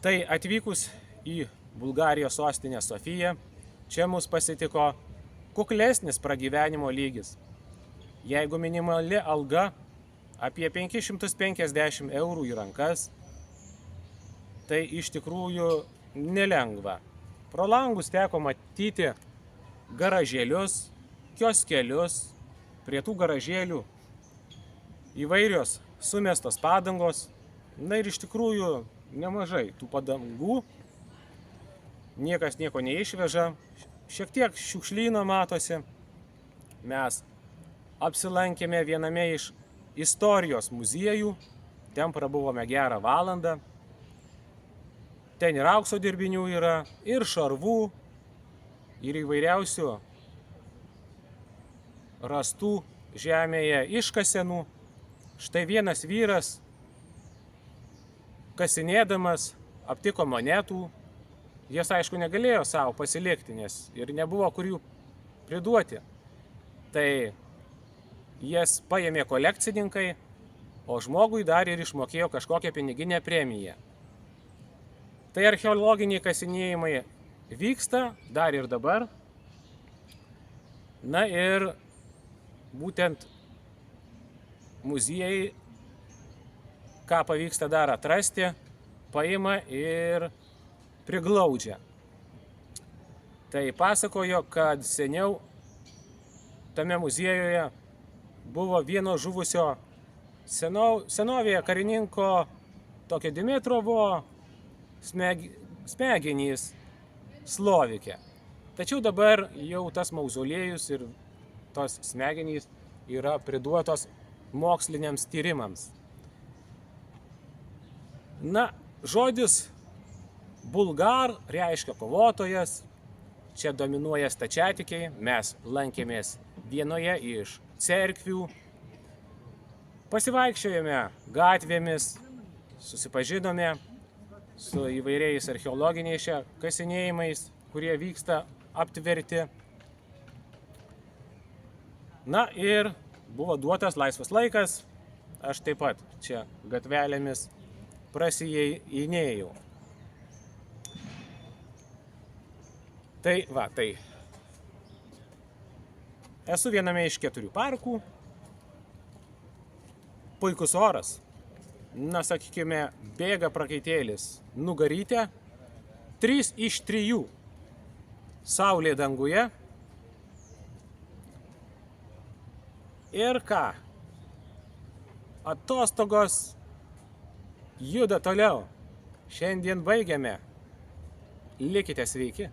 Tai atvykus į Bulgarijos sostinę Sofiją, čia mus pasitiko kuklesnis pragyvenimo lygis. Jeigu minimali alga apie 550 eurų į rankas, tai iš tikrųjų nelengva. Pro langus teko matyti garažėlius, kioskelius, prie tų garažėlių įvairios sumestos padangos. Na ir iš tikrųjų nemažai tų padangų, niekas nieko neišveža, šiek tiek šiukšlyno matosi. Mes apsilankėme viename iš istorijos muziejų, ten prabuvome gerą valandą. Ten ir aukso dirbinių yra, ir šarvų, ir įvairiausių rastų žemėje iškasenų. Štai vienas vyras, kasinėdamas, aptiko monetų. Jas, aišku, negalėjo savo pasilikti, nes ir nebuvo kur jų priduoti. Tai jas paėmė kolekcininkai, o žmogui dar ir išmokėjo kažkokią piniginę premiją. Tai archeologiniai kasinėjimai vyksta dar ir dabar. Na ir būtent muziejai, ką pavyksta dar atrasti, paima ir priglaudžia. Tai pasakojo, kad seniau tame muziejuje buvo vieno žuvusio senovėje karininko tokio Dimitrovo smegenys Slovike. Tačiau dabar jau tas mauzoliejus ir tos smegenys yra priduotos moksliniams tyrimams. Na, žodis Bulgar reiškia kovotojas, čia dominuoja stačiatikiai, mes lankėmės vienoje iš cerkvių, pasivaikščiojome gatvėmis, susipažinome su įvairiais archeologiniais kasinėjimais, kurie vyksta aptverti. Na ir buvo duotas laisvas laikas, aš taip pat čia gatvelėmis prasijinėjau. Tai va, tai esu viename iš 4 parkų, puikus oras, na sakykime, bėga prakaitėlis nugarytė, 3 iš 3 saulė danguje. Ir ką? Atostogos juda toliau. Šiandien baigiame. Likite sveiki.